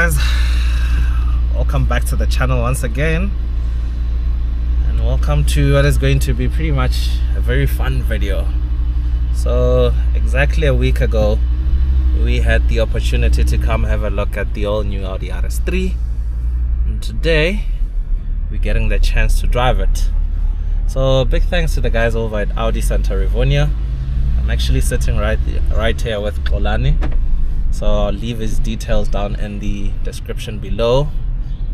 guys, welcome back to the channel once again, and welcome to what is going to be pretty much a very fun video. So exactly a week ago we had the opportunity to come have a look at the all new Audi RS3, and today we're getting the chance to drive it. So big thanks to the guys over at Audi Center Rivonia. I'm actually sitting right here with Kolani, so I'll leave his details down in the description below.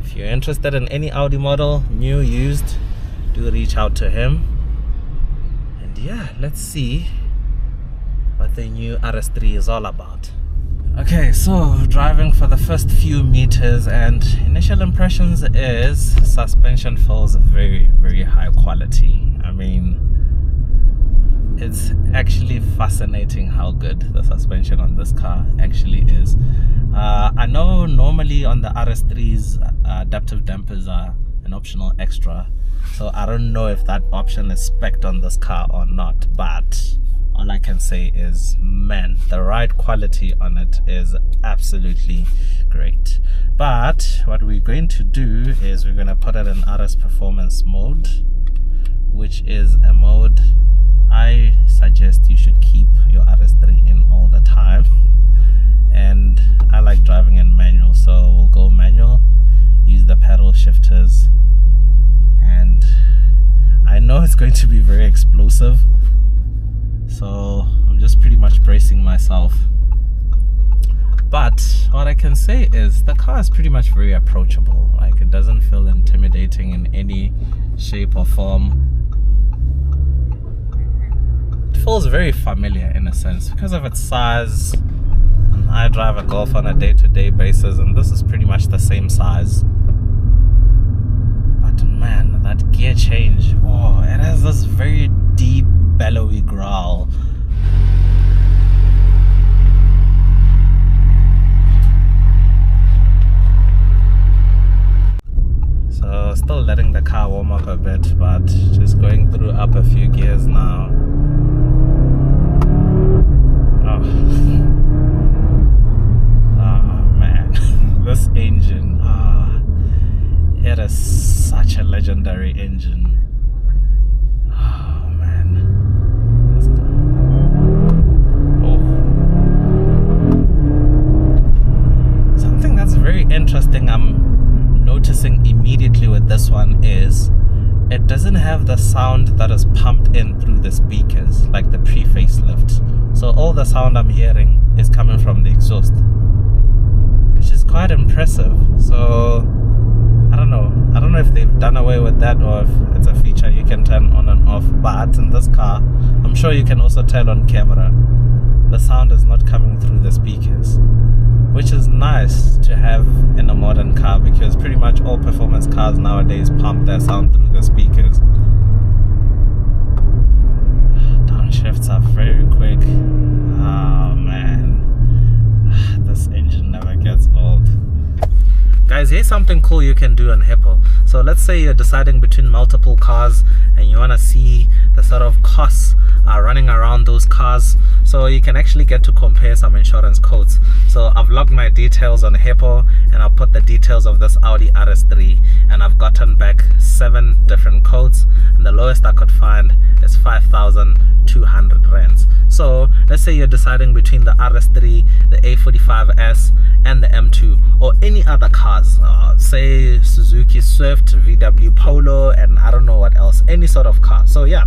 If you're interested in any Audi model, new, used, do reach out to him. And yeah, let's see what the new RS3 is all about. Okay, so driving for the first few meters, and initial impressions is suspension feels very, very high quality. I mean, it's actually fascinating how good the suspension on this car actually is. I know normally on the RS3s adaptive dampers are an optional extra, so I don't know if that option is spec'd on this car or not, but all I can say is, man, the ride quality on it is absolutely great. But what we're going to do is we're going to put it in RS performance mode, which is a mode I suggest you should keep your RS3 in all the time. And I like driving in manual, so we'll go manual, use the pedal shifters, and I know it's going to be very explosive, so I'm just pretty much bracing myself. But what I can say is the car is pretty much very approachable. Like, it doesn't feel intimidating in any shape or form. It feels very familiar in a sense because of its size. And I drive a Golf on a day-to-day basis, and this is pretty much the same size. But man, that gear change, oh, it has this very deep bellowy growl. So still letting the car warm up a bit, but just going through up a few gears now. Oh, man, this engine, it is such a legendary engine. Oh man. Oh. Something that's very interesting I'm noticing immediately with this one is it doesn't have the sound that is pumped in through the speakers like the pre-facelift. So all the sound I'm hearing is coming from the exhaust, which is quite impressive. So I don't know if they've done away with that or if it's a feature you can turn on and off. But in this car, I'm sure you can also tell on camera, the sound is not coming through the speakers, which is nice to have in a modern car because pretty much all performance cars nowadays pump their sound through the speakers. Downshifts are very quick. Oh man, this engine never gets old. Guys, here's something cool you can do on Hippo. So let's say you're deciding between multiple cars and you want to see the sort of costs running around those cars, so you can actually get to compare some insurance quotes. So I've logged my details on Hippo and I'll put the details of this Audi RS3, and I've gotten back 7 different quotes, and the lowest I could find is 5,200 rands. So let's say you're deciding between the RS3, the A45S and the M2, or any other cars, say Suzuki Swift, VW Polo, and I don't know what else, any sort of car. So yeah,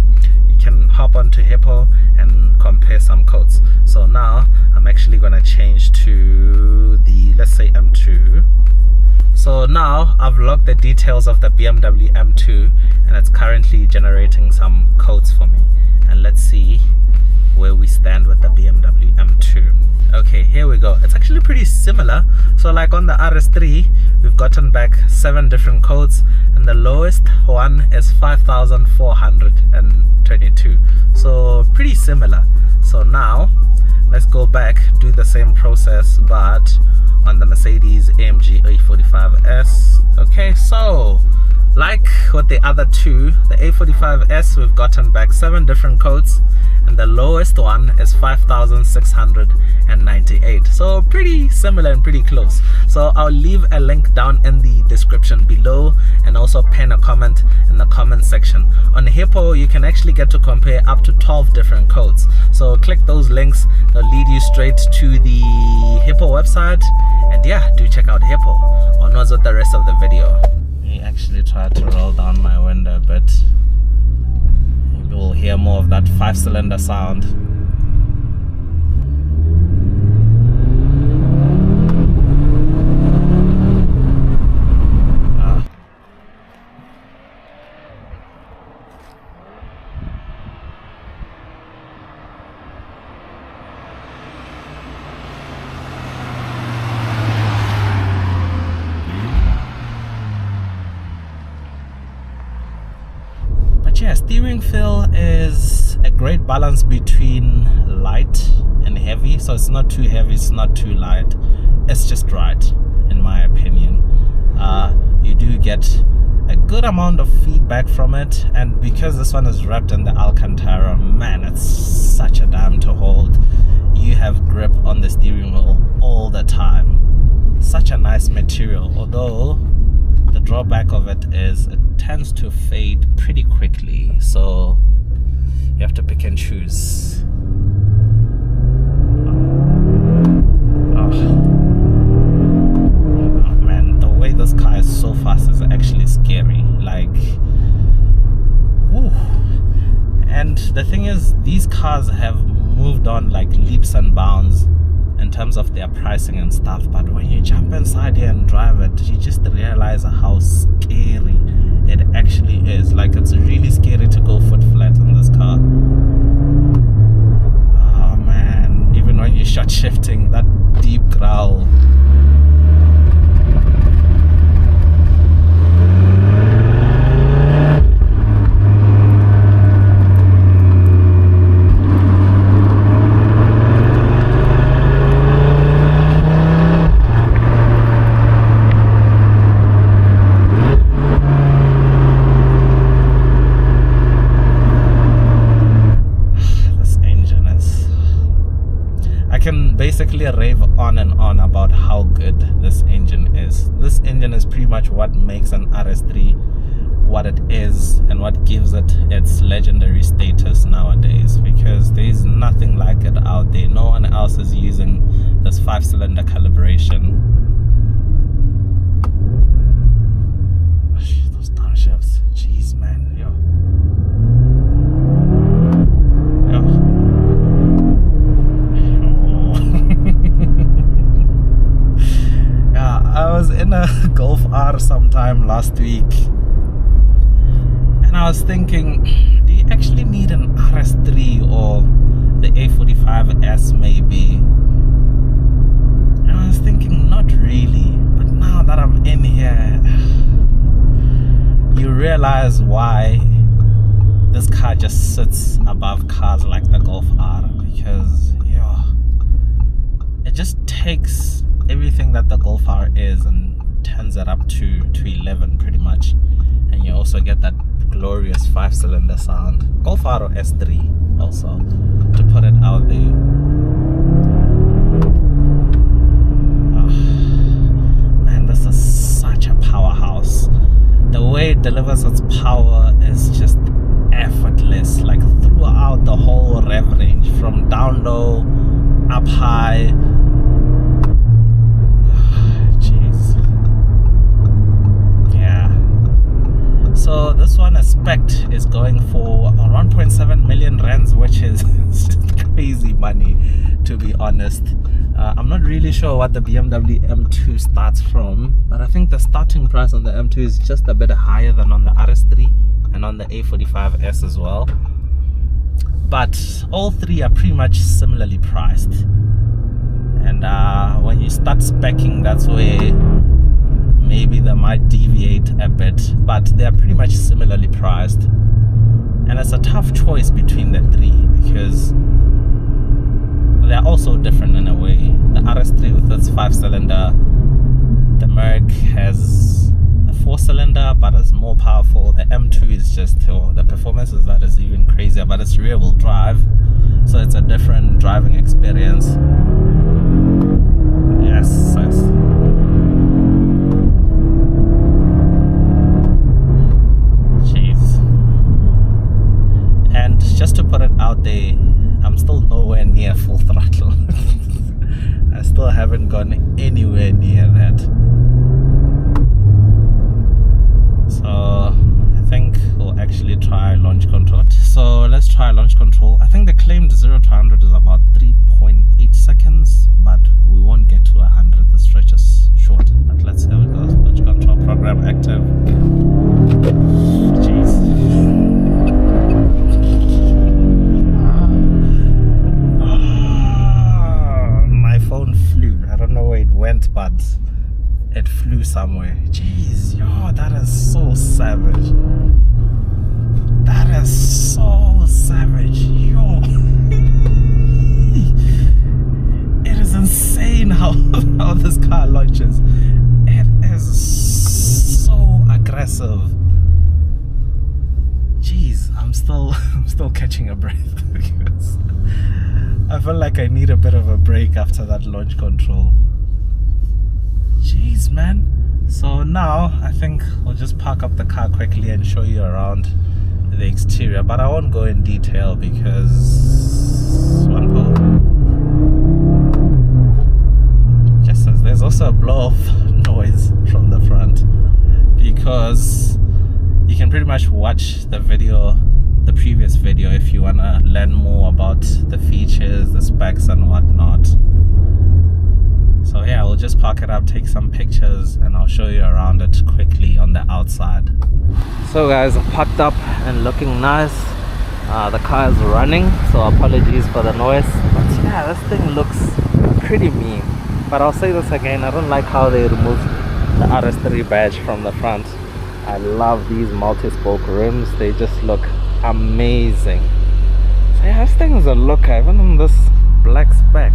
you can hop onto Hippo and compare some quotes. So now I'm actually gonna change to the, let's say, M2. So now I've logged the details of the BMW M2 and it's currently generating some quotes for me, and let's see where we stand with the BMW M2. Okay, here we go. It's actually pretty similar. So like on the RS3, we've gotten back 7 different quotes, and the lowest one is 5,422. So pretty similar. So now let's go back, do the same process but on the Mercedes AMG A45S. Okay, so like with the other two, the A45S, we've gotten back 7 different quotes, and the lowest one is 5,698. sound. So pretty similar and pretty close. So I'll leave a link down in the description below, and also pen a comment in the comment section. On Hippo, you can actually get to compare up to 12 different codes. So click those links, they'll lead you straight to the Hippo website. And yeah, do check out Hippo. On with the rest of the video. I actually tried to roll down my window a bit. Maybe we'll hear more of that 5-cylinder sound. Yeah, steering feel is a great balance between light and heavy. So it's not too heavy, it's not too light. It's just right, in my opinion. You do get a good amount of feedback from it, and because this one is wrapped in the Alcantara, man, it's such a dime to hold. You have grip on the steering wheel all the time. Such a nice material, although the drawback of it is it tends to fade pretty quickly, so you have to pick and choose. Oh man, the way this car is so fast is actually scary. Like, whew. And the thing is, these cars have moved on like leaps and bounds in terms of their pricing and stuff, but when you jump inside here and drive it, you just realize how scary it actually is. Like, it's really scary to go foot flat in this car. Oh man, even when you're short shifting, that deep growl. Basically rave on and on about how good this engine is. This engine is pretty much what makes an RS3 what it is and what gives it its legendary status nowadays, because there is nothing like it out there. No one else is using this 5-cylinder calibration. Those downshifts, jeez man, yo. I was in a Golf R sometime last week, and I was thinking, do you actually need an RS3 or the A45S maybe? And I was thinking, not really. But now that I'm in here, you realize why this car just sits above cars like the Golf R, because it just takes everything that the Golf R is and turns it up to 11 pretty much, and you also get that glorious 5-cylinder sound. Golf R or S3 also, to put it out there. Man, this is such a powerhouse. The way it delivers its power is just effortless, like throughout the whole rev range, from down low, up high. So this one, a spec, is going for about 1.7 million rands, which is crazy money, to be honest. I'm not really sure what the BMW M2 starts from, but I think the starting price on the M2 is just a bit higher than on the RS3 and on the A45S as well. But all three are pretty much similarly priced. And when you start speccing, that's where maybe they might deviate a bit, but they're pretty much similarly priced. And it's a tough choice between the three because they're also different in a way. The RS3 with its 5-cylinder, the Merc has a 4-cylinder but is more powerful. The M2 is just, the performance is that is even crazier, but it's rear-wheel drive, so it's a different driving experience. still haven't gone anywhere near that. So I think we'll actually try launch control. So let's try launch control. I think the claimed 0 to 100 is about 3.8 seconds, but we won't get to 100. The stretch is short, but let's see how it goes. Launch control program active. Jeez. My phone flew. I don't know where it went, but it flew somewhere. Jeez, yo, that is so savage. That is so savage, yo. It is insane how this car launches. It is so aggressive. Jeez, I'm still catching a breath because I feel like I need a bit of a break after that launch control. Jeez, man. So now I think we'll just park up the car quickly and show you around the exterior, but I won't go in detail because just as there's also a blow off noise from the front, because you can pretty much watch the video, the previous video, if you want to learn more about the features, the specs and whatnot. So yeah, we'll just park it up, take some pictures, and I'll show you around it quickly on the outside. So guys, I'm parked up and looking nice. The car is running, so apologies for the noise. But yeah, this thing looks pretty mean. But I'll say this again, I don't like how they removed the RS3 badge from the front. I love these multi-spoke rims, they just look amazing. So yeah, this thing is a looker, even on this black spec.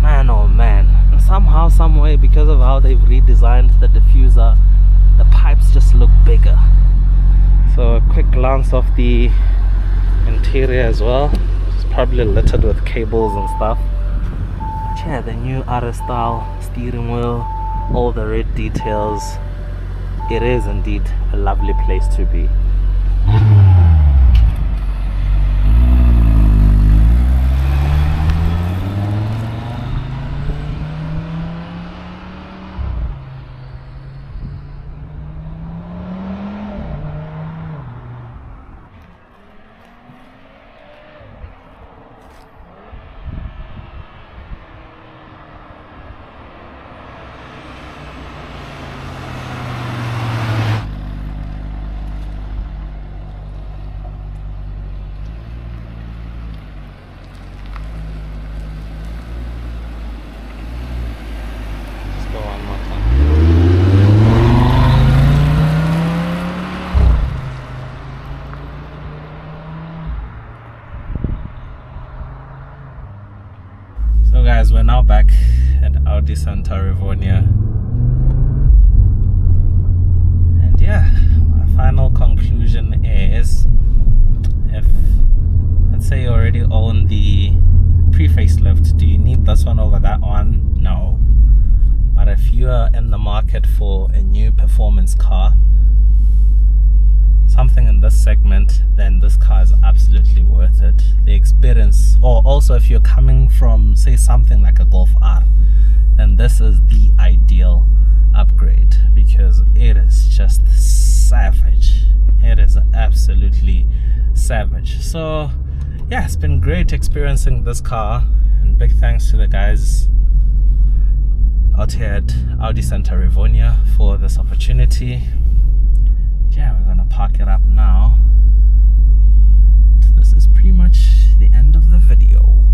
Man, oh man. And somehow, some way, because of how they've redesigned the diffuser, the pipes just look bigger. So a quick glance of the interior as well. It's probably littered with cables and stuff. But yeah, the new RS style steering wheel, all the red details. It is indeed a lovely place to be. Guys, we're now back at Audi Santa Rivonia, and yeah, my final conclusion is, if let's say you already own the pre-facelift, do you need this one over that one? No. But if you are in the market for a new performance car, something in this segment, then this car is absolutely worth it. The experience, or also if you're coming from, say, something like a Golf R, then this is the ideal upgrade, because it is just savage. It is absolutely savage. So yeah, it's been great experiencing this car, and big thanks to the guys out here at Audi Santa Rivonia for this opportunity. Yeah, we're gonna park it up now. This is pretty much the end of the video.